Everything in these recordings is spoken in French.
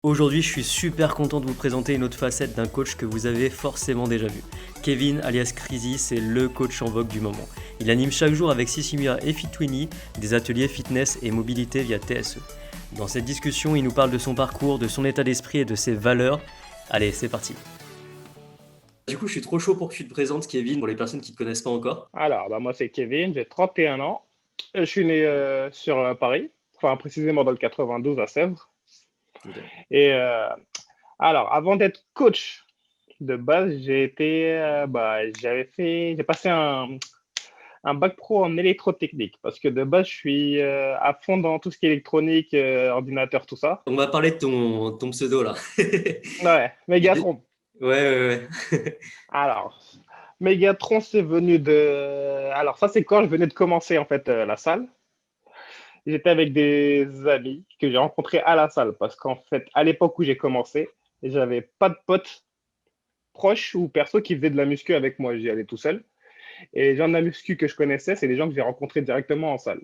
Aujourd'hui, je suis super content de vous présenter une autre facette d'un coach que vous avez forcément déjà vu. Kevin, alias Crazy, c'est le coach en vogue du moment. Il anime chaque jour avec Sissimia et Fitwini des ateliers fitness et mobilité via TSE. Dans cette discussion, il nous parle de son parcours, de son état d'esprit et de ses valeurs. Allez, c'est parti. Du coup, je suis trop chaud pour que tu te présentes, Kevin, pour les personnes qui ne te connaissent pas encore. Moi c'est Kevin, j'ai 31 ans. Je suis né sur Paris, enfin précisément dans le 92 à Sèvres. Ok. Et avant d'être coach de base, j'ai passé un bac pro en électrotechnique parce que de base, je suis à fond dans tout ce qui est électronique, ordinateur, tout ça. On va parler de ton pseudo là. Ouais, Ouais, Megatron. ouais, ouais. Alors, Megatron, c'est venu de. Alors, ça, c'est quand je venais de commencer en fait la salle. J'étais avec des amis que j'ai rencontrés à la salle parce qu'en fait, à l'époque où j'ai commencé, j'avais pas de potes proches ou perso qui faisaient de la muscu avec moi. J'y allais tout seul. Et les gens de la muscu que je connaissais, c'est des gens que j'ai rencontrés directement en salle.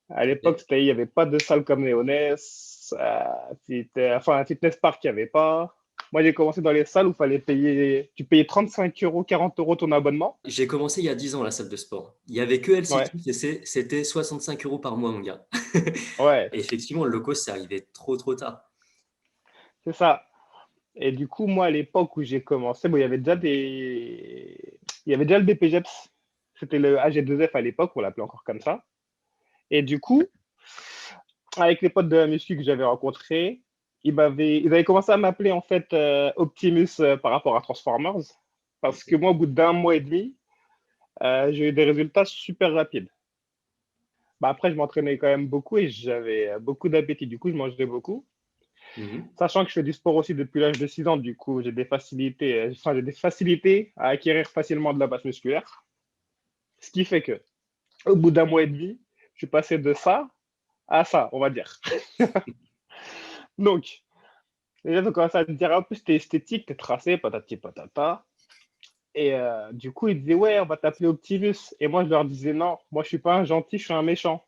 À l'époque, il n'y avait pas de salle comme Léonès. Un fitness park, il n'y avait pas. Moi, j'ai commencé dans les salles où il fallait payer. Tu payais 35 euros, 40 euros ton abonnement. J'ai commencé il y a 10 ans la salle de sport. Il y avait que Ouais, LCT, c'était 65 euros par mois, mon gars. ouais, Et effectivement, le low cost, c'est arrivé trop, trop tard. c'est ça. Et du coup, moi, à l'époque où j'ai commencé, il y avait déjà le BPGEPS. C'était le AG2F à l'époque, on l'appelait encore comme ça. Et du coup, avec les potes de la muscu que j'avais rencontrés, ils avaient commencé à m'appeler en fait Optimus par rapport à Transformers. Parce que moi, au bout d'un mois et demi, j'ai eu des résultats super rapides. Après, je m'entraînais quand même beaucoup et j'avais beaucoup d'appétit. Du coup, je mangeais beaucoup. Mhm. Sachant que je fais du sport aussi depuis l'âge de 6 ans, du coup, j'ai des facilités à acquérir facilement de la masse musculaire. Ce qui fait que, au bout d'un mois et demi, je suis passé de ça à ça, on va dire. Donc, les gens ont commencé à me dire, en plus, t'es esthétique, t'es tracé, patati patata. Et du coup, ils disaient, ouais, on va t'appeler Optimus. Et moi, je leur disais, non, moi, je suis pas un gentil, je suis un méchant.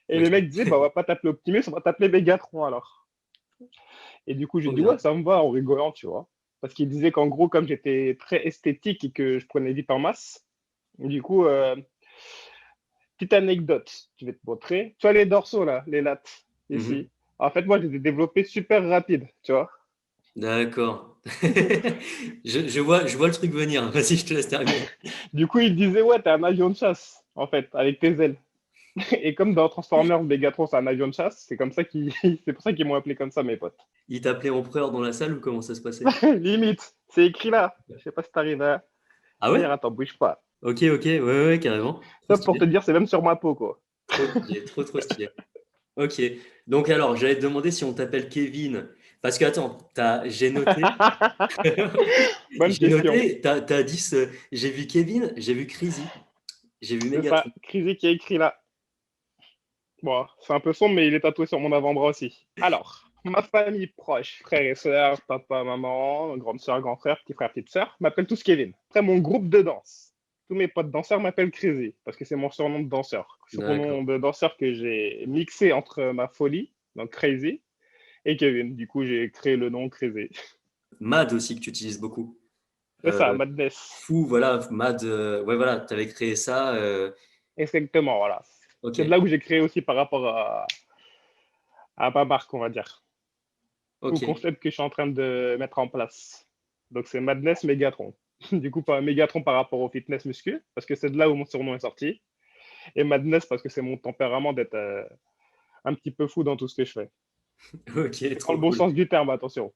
Et les mecs Ok, disaient, bah, on va pas t'appeler Optimus, on va t'appeler Megatron alors. Et du coup, j'ai trop dit, ouais, bien. ça me va en rigolant, tu vois. Parce qu'ils disaient qu'en gros, comme j'étais très esthétique et que je prenais vite en masse, du coup, petite anecdote, je vais te montrer. Tu vois les dorsaux, là, les lattes, Mhm. ici. En fait, moi, je les ai développés super rapides, tu vois. D'accord. Je vois le truc venir. Vas-y, je te laisse terminer. Du coup, ils disaient, ouais, t'es un avion de chasse, en fait, avec tes ailes. Et comme dans Transformers, Megatron, c'est un avion de chasse, c'est pour ça qu'ils m'ont appelé comme ça, mes potes. Il t'appelait empereur dans la salle ou comment ça se passait? Limite, c'est écrit là. Je sais pas si t'arrives à Ah ouais? lire, attends, bouge pas. Ok, ok, ouais, ouais, ouais, carrément. Trop Ça, pour te stylé. dire, c'est même sur ma peau, quoi. Trop stylé, trop, trop stylé. Ok. Donc alors, j'allais te demander si on t'appelle Kevin. Parce que attends, j'ai noté. Bonne J'ai question. noté, t'as dit j'ai vu Kevin, j'ai vu Crazy, j'ai vu C'est ça, Megatron. Crisy qui a écrit là. Bon, c'est un peu sombre, mais il est tatoué sur mon avant-bras aussi. Alors, ma famille proche, frères et sœurs, papa, maman, grande sœur, grand frère, petit frère, petite sœur, m'appellent tous Kevin. Après, mon groupe de danse, tous mes potes danseurs m'appellent Crazy, parce que c'est mon surnom de danseur. D'accord. Surnom de danseur que j'ai mixé entre ma folie, donc Crazy, et Kevin. Du coup, j'ai créé le nom Crazy. Mad aussi que tu utilises beaucoup. C'est ça, Euh, Madness. Fou, voilà, Mad, ouais, voilà, t'avais créé ça. Exactement, voilà. Ok, C'est de là où j'ai créé aussi par rapport à ma marque, on va dire, au ok, concept que je suis en train de mettre en place. Donc, c'est Madness Megatron. Du coup, pas Megatron par rapport au fitness muscu, parce que c'est de là où mon surnom est sorti. Et Madness parce que c'est mon tempérament d'être un petit peu fou dans tout ce que je fais. ok, Dans trop le bon cool. sens du terme, attention.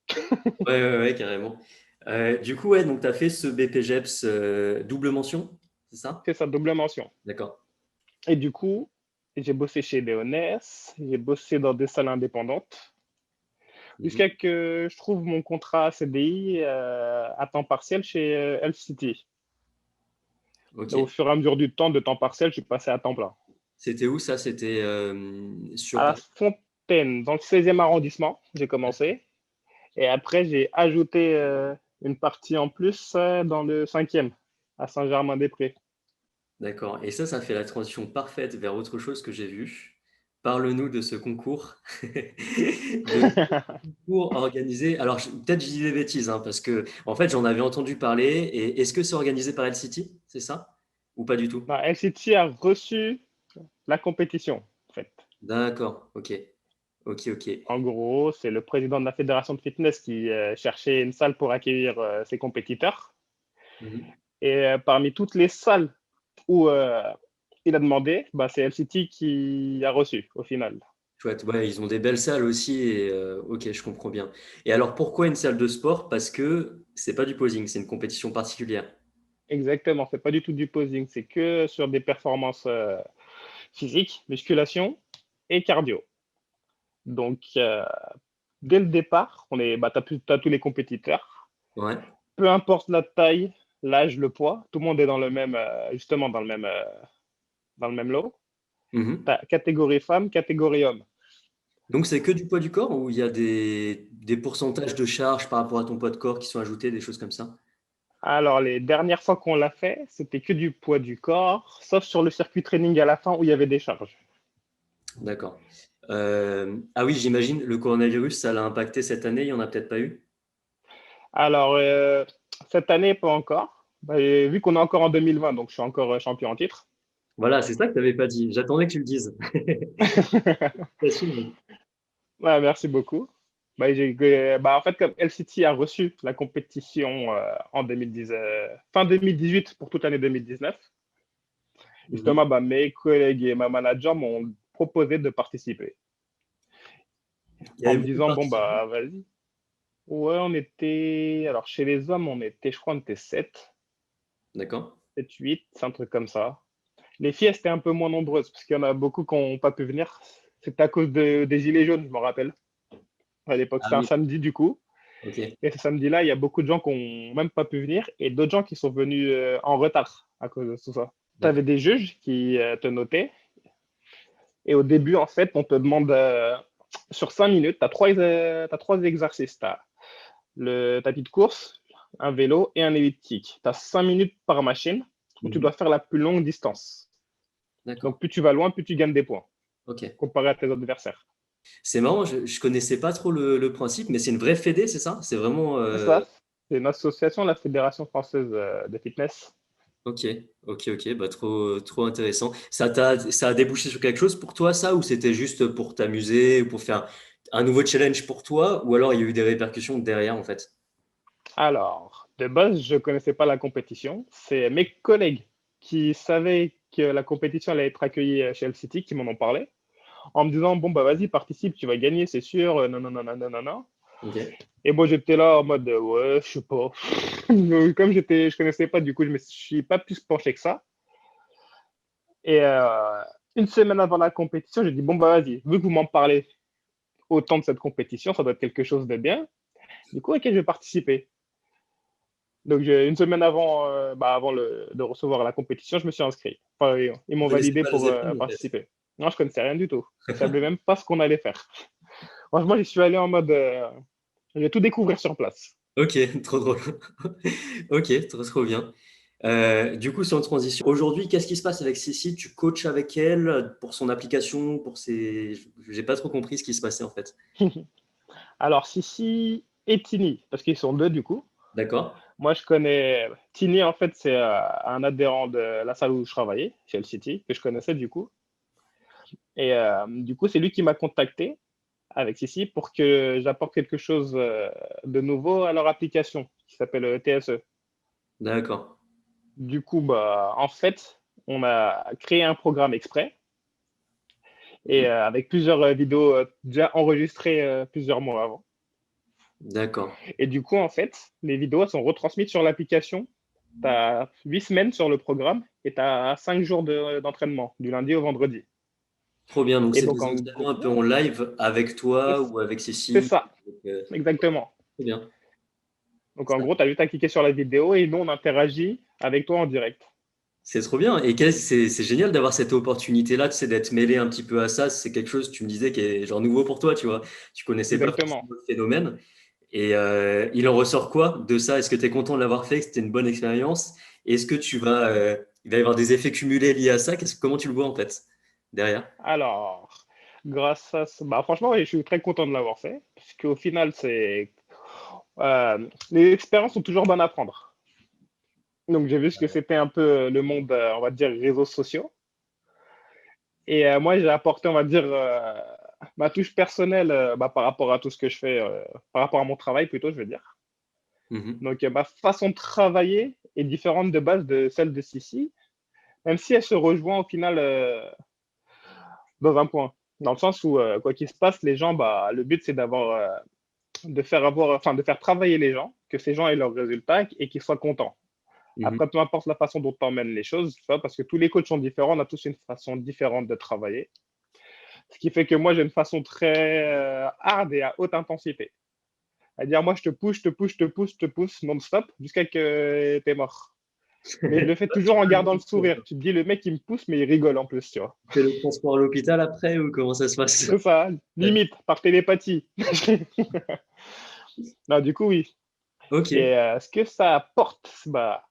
Ouais, ouais, ouais, carrément. Du coup, ouais, donc t'as fait ce BPGEPS double mention, c'est ça? C'est sa double mention. D'accord. Et du coup, j'ai bossé chez Léonès, j'ai bossé dans des salles indépendantes, Mhm. jusqu'à que je trouve mon contrat CDI à temps partiel chez Health City. Ok. Et au fur et à mesure du temps, de temps partiel, je suis passé à temps plein. C'était où ça? C'était À sur la Paris? Fontaine, dans le 16e arrondissement, j'ai commencé. Et après, j'ai ajouté une partie en plus dans le 5e, à Saint-Germain-des-Prés. D'accord. Et ça fait la transition parfaite vers autre chose que j'ai vu. Parle-nous de ce concours, de concours organisé. Alors, peut-être je dis des bêtises, hein, parce que en fait, j'en avais entendu parler. Et est-ce que c'est organisé par LCT, c'est ça? Ou pas du tout? Bah, LCT a reçu la compétition, en fait. D'accord, ok, ok, ok. En gros, c'est le président de la fédération de fitness qui cherchait une salle pour accueillir ses compétiteurs. Mhm. Et parmi toutes les salles où il a demandé, bah, c'est LCT qui a reçu au final. Chouette, ouais, ils ont des belles salles aussi. Et, ok, je comprends bien. Et alors, pourquoi une salle de sport? Parce que c'est pas du posing, c'est une compétition particulière. Exactement, c'est pas du tout du posing, c'est que sur des performances physiques, musculation et cardio. Donc, dès le départ, bah, t'as tous les compétiteurs. Ouais. Peu importe la taille, l'âge, le poids, tout le monde est dans le même, justement, dans le même lot. Mhm. T'as catégorie femme, catégorie homme. Donc, c'est que du poids du corps ou il y a des pourcentages de charge par rapport à ton poids de corps qui sont ajoutés, des choses comme ça? Alors, les dernières fois qu'on l'a fait, c'était que du poids du corps, sauf sur le circuit training à la fin où il y avait des charges. D'accord. Ah oui, j'imagine, le coronavirus, ça l'a impacté cette année, il n'y en a peut-être pas eu? Alors, cette année, pas encore. Bah, et vu qu'on est encore en 2020, donc je suis encore champion en titre. Voilà, c'est ça que tu n'avais pas dit. J'attendais que tu le dises. T'assumes. Ouais, merci beaucoup. Bah, bah, en fait, comme LCT a reçu la compétition en 2010, fin 2018 pour toute l'année 2019, Mhm. justement, bah, mes collègues et ma manager m'ont proposé de participer Il y en avait me beaucoup de disant, bon, participants. bah, vas-y. Ouais, on était, alors chez les hommes, je crois, on était 7, D'accord. 7, 8, c'est un truc comme ça. Les filles, elles étaient un peu moins nombreuses parce qu'il y en a beaucoup qui n'ont pas pu venir. C'était à cause des Gilets jaunes, je me rappelle. À l'époque, Ah c'était un oui, samedi du coup. ok. Et ce samedi-là, il y a beaucoup de gens qui n'ont même pas pu venir et d'autres gens qui sont venus en retard à cause de tout ça. Tu avais D'accord. des juges qui te notaient et au début, en fait, on te demande sur 5 minutes, tu as, t'as trois exercices. Tu as le tapis de course, un vélo et un elliptique. Tu as 5 minutes par machine où tu Mhm. dois faire la plus longue distance. D'accord. Donc, plus tu vas loin, plus tu gagnes des points Ok. comparé à tes adversaires. C'est marrant, je ne connaissais pas trop le principe, mais c'est une vraie fédé, c'est ça? C'est vraiment. C'est ça, c'est une association, la Fédération française de fitness. Ok, ok, ok, bah trop intéressant. Ça a débouché sur quelque chose pour toi, ça, ou c'était juste pour t'amuser, ou pour faire un nouveau challenge pour toi, ou alors il y a eu des répercussions derrière, en fait? Alors, de base, je ne connaissais pas la compétition. C'est mes collègues qui savaient que la compétition allait être accueillie chez LCT qui m'en ont parlé, en me disant, bon, bah vas-y, participe, tu vas gagner, c'est sûr, non, non, non, non, non, non, non. Ok. Et moi, j'étais là en mode, ouais, je sais pas. Comme je connaissais pas, du coup, je me suis pas plus penché que ça. Et une semaine avant la compétition, j'ai dit, bon, bah vas-y, vu que vous m'en parlez autant de cette compétition, ça doit être quelque chose de bien. Du coup, ok, je vais participer. Donc, une semaine avant, de recevoir la compétition, je me suis inscrit. Enfin, ils Vous m'ont connaissez validé pas les pour épreuves, en fait. participer. Non, je connaissais rien du tout. Je savais même pas ce qu'on allait faire. Franchement, j'y suis allé en mode, je vais tout découvrir sur place. Ok, trop drôle. Ok, trop bien. Du coup, c'est en transition. Aujourd'hui, qu'est-ce qui se passe avec Sissi? Tu coaches avec elle pour son application, pour ses. J'ai pas trop compris ce qui se passait, en fait. Alors, Sissi et Tini, parce qu'ils sont deux du coup. D'accord? Moi, je connais Tini, en fait, c'est un adhérent de la salle où je travaillais, chez le City, que je connaissais du coup. Et du coup, c'est lui qui m'a contacté avec Sissi pour que j'apporte quelque chose de nouveau à leur application qui s'appelle TSE. D'accord. Du coup, bah, en fait, on a créé un programme exprès et Mhm. avec plusieurs vidéos déjà enregistrées plusieurs mois avant. D'accord. Et du coup, en fait, les vidéos sont retransmises sur l'application. Tu as 8 semaines sur le programme et tu as 5 jours d'entraînement, du lundi au vendredi. Trop bien. Donc, Et c'est donc, des en entraînements un peu en gros, live avec toi c'est ou avec c'est Cécile. ça, Donc, exactement. trop bien. Donc, en gros, tu as juste à cliquer sur la vidéo et nous, on interagit avec toi en direct. C'est trop bien. Et c'est génial d'avoir cette opportunité-là, tu sais, d'être mêlé un petit peu à ça. C'est quelque chose, tu me disais, qui est genre nouveau pour toi, tu vois. Tu connaissais pas Exactement. forcément le phénomène. Et il en ressort quoi de ça? Est-ce que tu es content de l'avoir fait, que c'était une bonne expérience? Est-ce que il va y avoir des effets cumulés liés à ça? Comment tu le vois en fait derrière? Alors, grâce à ça, bah, franchement, oui, je suis très content de l'avoir fait. Parce qu'au final, les expériences sont toujours bonnes à prendre. Donc, j'ai vu ce que c'était un peu le monde, on va dire, réseaux sociaux. Et moi, j'ai apporté, on va dire, ma touche personnelle bah, par rapport à tout ce que je fais, par rapport à mon travail plutôt, je veux dire. Mhm. Donc, ma façon de travailler est différente de base de celle de Sissi, même si elle se rejoint au final dans un point. Dans le sens où, quoi qu'il se passe, les gens, bah, le but, c'est de faire travailler les gens, que ces gens aient leurs résultats et qu'ils soient contents. Mhm. Après, peu importe la façon dont tu emmènes les choses, tu vois, parce que tous les coachs sont différents, on a tous une façon différente de travailler. Ce qui fait que moi, j'ai une façon très hard et à haute intensité. C'est-à-dire, moi, je te pousse, je te pousse, je te pousse, je te pousse non-stop jusqu'à que tu es mort. Mais je le fais toujours en gardant le sourire. Tu te dis, le mec, il me pousse, mais il rigole en plus, tu vois. Tu fais le transport à l'hôpital après ou comment ça se passe? C'est ça, limite, par télépathie. Non, du coup, oui. Ok. Et ce que ça apporte, bah,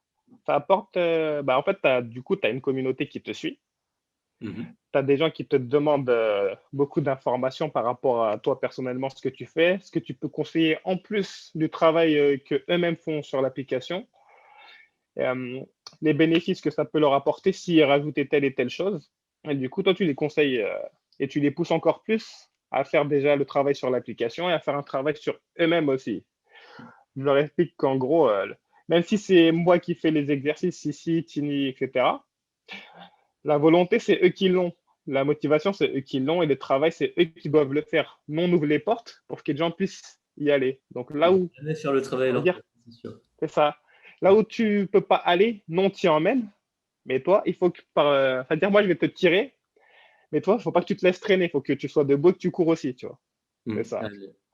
ça apporte, bah, en fait, du coup, tu as une communauté qui te suit. Mhm. Tu as des gens qui te demandent beaucoup d'informations par rapport à toi personnellement, ce que tu fais, ce que tu peux conseiller en plus du travail que eux-mêmes font sur l'application, euh, les bénéfices que ça peut leur apporter s'ils rajoutaient telle et telle chose. Et du coup, toi, tu les conseilles et tu les pousses encore plus à faire déjà le travail sur l'application et à faire un travail sur eux-mêmes aussi. Je leur explique qu'en gros, même si c'est moi qui fais les exercices ici, Tini, etc., la volonté, c'est eux qui l'ont. La motivation, c'est eux qui l'ont. Et le travail, c'est eux qui doivent le faire. Nous, on ouvre les portes pour que les gens puissent y aller. Donc là Ils vont où, jamais faire le travail à on va leur dire, place, c'est sûr. c'est ça. Là où tu peux pas aller, non, tu emmènes. Mais toi, il faut que, c'est-à-dire, moi, je vais te tirer. Mais toi, il faut pas que tu te laisses traîner. Il faut que tu sois debout, que tu cours aussi, tu vois. Mm. C'est ça.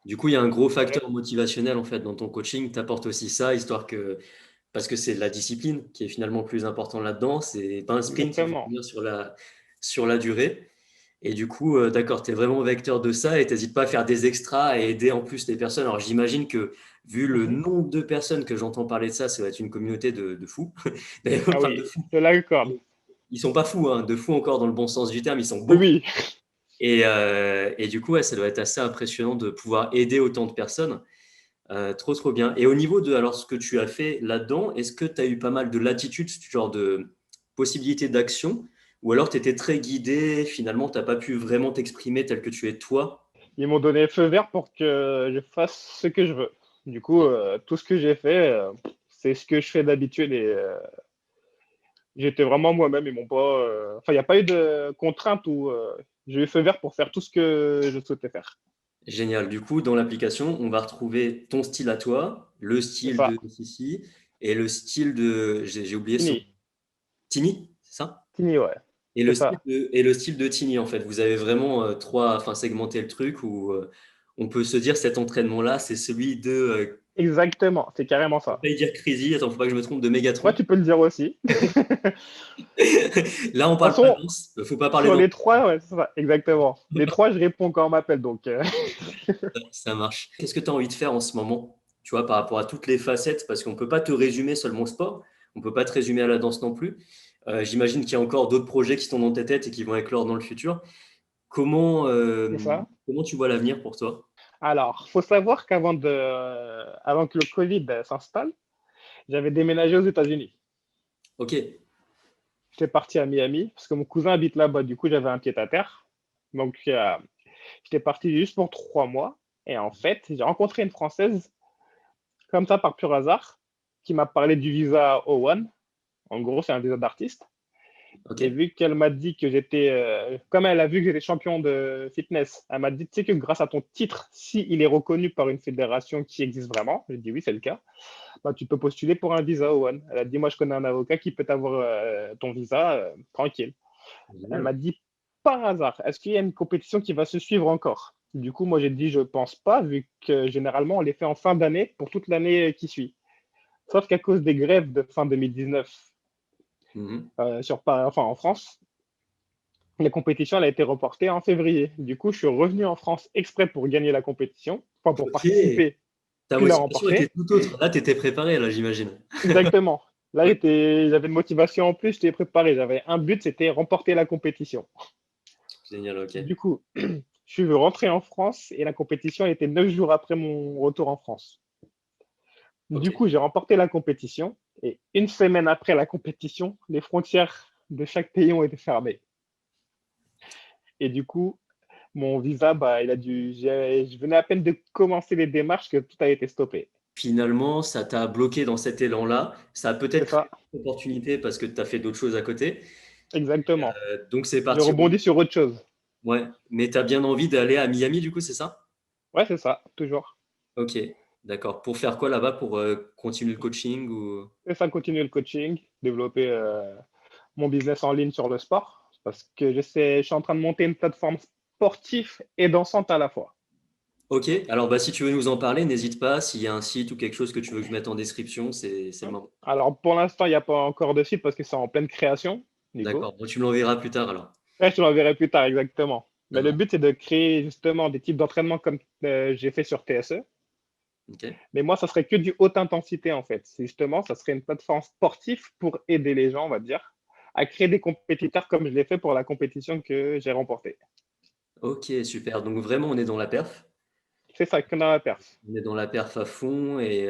Du coup, il y a un gros Ouais, facteur motivationnel en fait dans ton coaching. Tu apportes aussi ça, histoire que, parce que c'est la discipline qui est finalement le plus important là-dedans. C'est pas un sprint, il faut exactement. tenir sur la durée. Et du coup, d'accord, tu es vraiment vecteur de ça et t'hésites pas à faire des extras et aider en plus les personnes. Alors j'imagine que vu le Mhm. nombre de personnes que j'entends parler de ça, ça va être une communauté de fous. D'ailleurs, Ah enfin de oui, fous. je l'accorde. Ils sont pas fous, hein, de fous encore dans le bon sens du terme, ils sont beaucoup. Oui. Et du coup, ouais, ça doit être assez impressionnant de pouvoir aider autant de personnes. Trop, trop bien. Et au niveau de alors, ce que tu as fait là-dedans, est-ce que tu as eu pas mal de latitude, ce genre de possibilités d'action, ou alors tu étais très guidé, finalement, tu n'as pas pu vraiment t'exprimer tel que tu es toi? Ils m'ont donné feu vert pour que je fasse ce que je veux. Du coup, tout ce que j'ai fait, c'est ce que je fais d'habitude et j'étais vraiment moi-même. Ils m'ont pas. Enfin, il n'y a pas eu de contrainte où j'ai eu feu vert pour faire tout ce que je souhaitais faire. Génial. Du coup, dans l'application, on va retrouver ton style à toi, le C'est style ça. de Sissi et le style de, j'ai oublié son, Fini. Tini, c'est ça? Fini, ouais. Et C'est ça. le style de Tini, en fait. Vous avez vraiment trois, enfin, segmenté le truc où on peut se dire cet entraînement-là, c'est celui de, Exactement. C'est carrément faut ça. pas y dire Crazy, attends, faut pas que je me trompe, de Ouais, Megatron. tu peux le dire aussi. De toute Là, on parle pas façon, danse, faut pas parler sur danse. les trois, ouais, c'est ça. Exactement. Les trois, je réponds quand on m'appelle. Donc, Ça marche. Qu'est-ce que tu as envie de faire en ce moment, tu vois, par rapport à toutes les facettes, parce qu'on ne peut pas te résumer seulement au sport, on ne peut pas te résumer à la danse non plus. J'imagine qu'il y a encore d'autres projets qui sont dans ta tête et qui vont éclore dans le futur. c'est ça. Comment tu vois l'avenir pour toi? Alors, faut savoir avant que le Covid s'installe, j'avais déménagé aux États-Unis. Ok, J'étais parti à Miami parce que mon cousin habite là-bas. Du coup, j'avais un pied à terre. Donc, j'étais parti juste pour 3 mois. Et en fait, j'ai rencontré une Française, comme ça, par pur hasard, qui m'a parlé du visa O1. En gros, c'est un visa d'artiste. ok. Et vu qu'elle m'a dit que comme elle a vu que j'étais champion de fitness, elle m'a dit, tu sais que grâce à ton titre, si il est reconnu par une fédération qui existe vraiment, j'ai dit oui, c'est le cas, bah, tu peux postuler pour un visa O1. Elle a dit, moi, je connais un avocat qui peut t'avoir ton visa tranquille. Elle Génial. m'a dit, par hasard, est-ce qu'il y a une compétition qui va se suivre encore? Du coup, moi, j'ai dit, je pense pas, vu que généralement, on les fait en fin d'année pour toute l'année qui suit. Sauf qu'à cause des grèves de fin 2019 Mhm. enfin, en France, la compétition elle a été reportée en février. Du coup, je suis revenu en France exprès pour gagner la compétition, enfin pour Ok. participer, Ta puis la motivation était remporter. tout autre. Là, tu étais préparé, là, j'imagine. Exactement. Là, Ok. j'avais une motivation en plus, j'étais préparé. J'avais un but, c'était remporter la compétition. Génial, ok. Du coup, je suis rentré en France et la compétition elle était 9 jours après mon retour en France. Ok. Du coup, j'ai remporté la compétition et une semaine après la compétition, les frontières de chaque pays ont été fermées. Et du coup, mon visa, bah, je venais à peine de commencer les démarches que tout a été stoppé. Finalement, ça t'a bloqué dans cet élan-là. Ça a C'est peut-être créé ça, une opportunité parce que tu as fait d'autres choses à côté. exactement. Donc, c'est Je parti. rebondis sur autre chose. Ouais. Mais tu as bien envie d'aller à Miami, du coup, c'est ça? Ouais, c'est ça, toujours. Ok. D'accord. Pour faire quoi là-bas? Pour continuer le coaching ou... Et ça, continuer le coaching, développer mon business en ligne sur le sport, parce que je suis en train de monter une plateforme sportive et dansante à la fois. Ok. Alors, bah, si tu veux nous en parler, n'hésite pas. S'il y a un site ou quelque chose que tu veux que je mette en description, c'est le moment. Alors, pour l'instant, il n'y a pas encore de site parce que c'est en pleine création, Nico. D'accord. Bon, tu me l'enverras plus tard alors. Ouais, je te l'enverrai plus tard, exactement. Ça Mais le marche. but, c'est de créer justement des types d'entraînement comme j'ai fait sur TSE. Ok. Mais moi, ça serait que du haute intensité, en fait. C'est justement, ça serait une plateforme sportive pour aider les gens, on va dire, à créer des compétiteurs comme je l'ai fait pour la compétition que j'ai remportée. Ok, super. Donc, vraiment, on est dans la perf. C'est ça, que dans la perf. On est dans la perf à fond et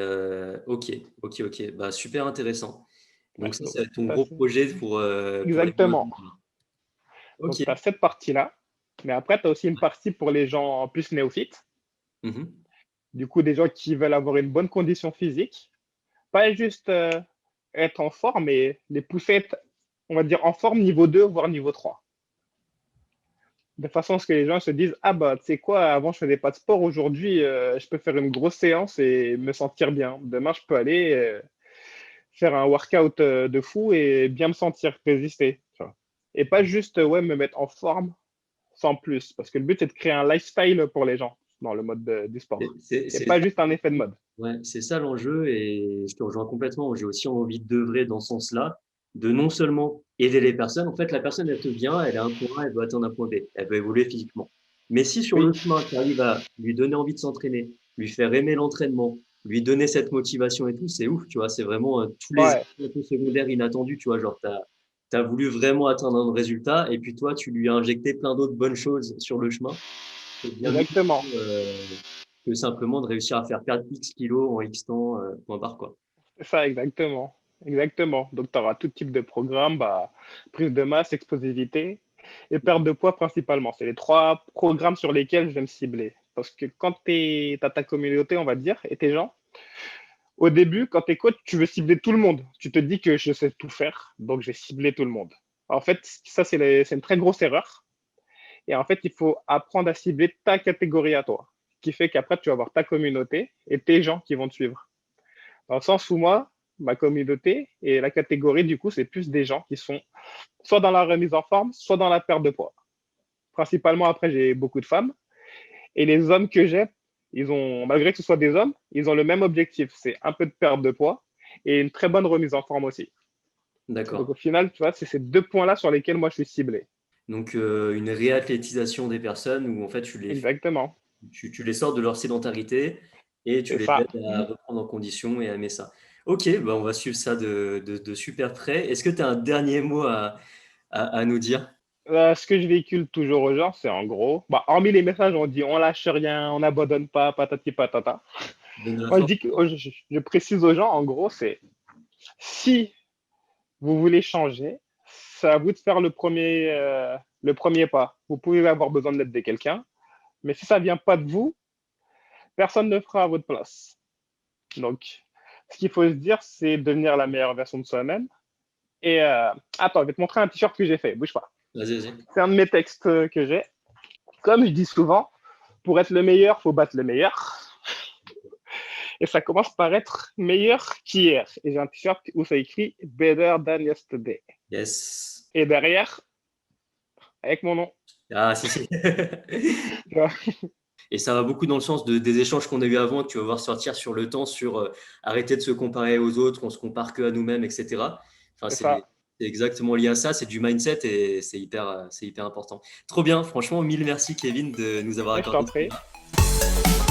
ok, ok, ok. Bah, super intéressant. Ouais, Donc, ça, donc, c'est ton ça, gros c'est- projet pour les mois à exactement. venir. Donc, Ok. tu as cette partie-là. Mais après, tu as aussi une partie pour les gens plus néophytes. Mhm. Du coup, des gens qui veulent avoir une bonne condition physique. Pas juste être en forme, mais les pousser, on va dire, en forme niveau 2, voire niveau 3. De façon à ce que les gens se disent, ah bah, tu sais quoi, avant je faisais pas de sport, aujourd'hui je peux faire une grosse séance et me sentir bien. Demain, je peux aller faire un workout de fou et bien me sentir résister. Tu vois. Et pas juste ouais, me mettre en forme sans plus. Parce que le but, c'est de créer un lifestyle pour les gens dans le mode du sport. Et C'est pas juste un effet de mode. ouais, c'est ça l'enjeu et je te rejoins complètement. J'ai aussi envie d'œuvrer dans ce sens-là, de non seulement aider les personnes. En fait, la personne, elle te vient, elle a un point A, elle doit atteindre un point B, elle veut évoluer physiquement. Mais si sur Oui, le chemin, tu arrives à lui donner envie de s'entraîner, lui faire aimer l'entraînement, lui donner cette motivation et tout, c'est ouf, tu vois. C'est vraiment tous les ouais, effets un peu secondaires inattendus, tu vois. Genre, tu as voulu vraiment atteindre un résultat et puis toi, tu lui as injecté plein d'autres bonnes choses sur le chemin. C'est bien mieux exactement. que simplement de réussir à faire perdre X kilos en X temps, point barre, quoi. C'est ça, exactement. Exactement. Donc, tu auras tout type de programme, bah, prise de masse, explosivité et perte de poids principalement. C'est les trois programmes sur lesquels je vais me cibler. Parce que quand tu as ta communauté, on va dire, et tes gens, au début, quand tu es coach, tu veux cibler tout le monde. Tu te dis que je sais tout faire, donc je vais cibler tout le monde. En fait, ça, c'est une très grosse erreur. Et en fait, il faut apprendre à cibler ta catégorie à toi. Ce qui fait qu'après, tu vas avoir ta communauté et tes gens qui vont te suivre. Dans le sens où moi, ma communauté et la catégorie, du coup, c'est plus des gens qui sont soit dans la remise en forme, soit dans la perte de poids. Principalement, après, j'ai beaucoup de femmes. Et les hommes que j'ai, malgré que ce soit des hommes, ils ont le même objectif. C'est un peu de perte de poids et une très bonne remise en forme aussi. Donc, D'accord. au final, tu vois, c'est ces deux points-là sur lesquels moi, je suis ciblé. Donc, une réathlétisation des personnes où en fait Exactement. tu les sors de leur sédentarité et tu C'est les ça. aides à reprendre en condition et à aimer ça. Ok, bah on va suivre ça de super près. Est-ce que tu as un dernier mot à nous dire? Ce que je véhicule toujours aux gens, c'est en gros, bah, hormis les messages, on dit on lâche rien, on n'abandonne pas, patati patata. Donne de la Moi, force. je précise aux gens, en gros, c'est si vous voulez changer, c'est à vous de faire le premier pas. Vous pouvez avoir besoin de l'aide de quelqu'un, mais si ça ne vient pas de vous, personne ne le fera à votre place. Donc, ce qu'il faut se dire, c'est devenir la meilleure version de soi-même. Et attends, je vais te montrer un t-shirt que j'ai fait. Bouge pas. Vas-y, vas-y. C'est un de mes textes que j'ai. Comme je dis souvent, pour être le meilleur, il faut battre le meilleur. Et ça commence par être meilleur qu'hier. Et j'ai un t-shirt où ça écrit Better than yesterday. Yes. Et derrière, avec mon nom. Ah, si, si. Tu vois. Et ça va beaucoup dans le sens des échanges qu'on a eu avant, que tu vas voir sortir sur le temps, sur arrêter de se comparer aux autres, on se compare que à nous-mêmes, etc. Enfin, C'est ça. c'est exactement lié à ça, c'est du mindset et c'est hyper important. Trop bien, franchement, mille merci Kevin de nous avoir Et je t'en accordé ce prie. temps-là.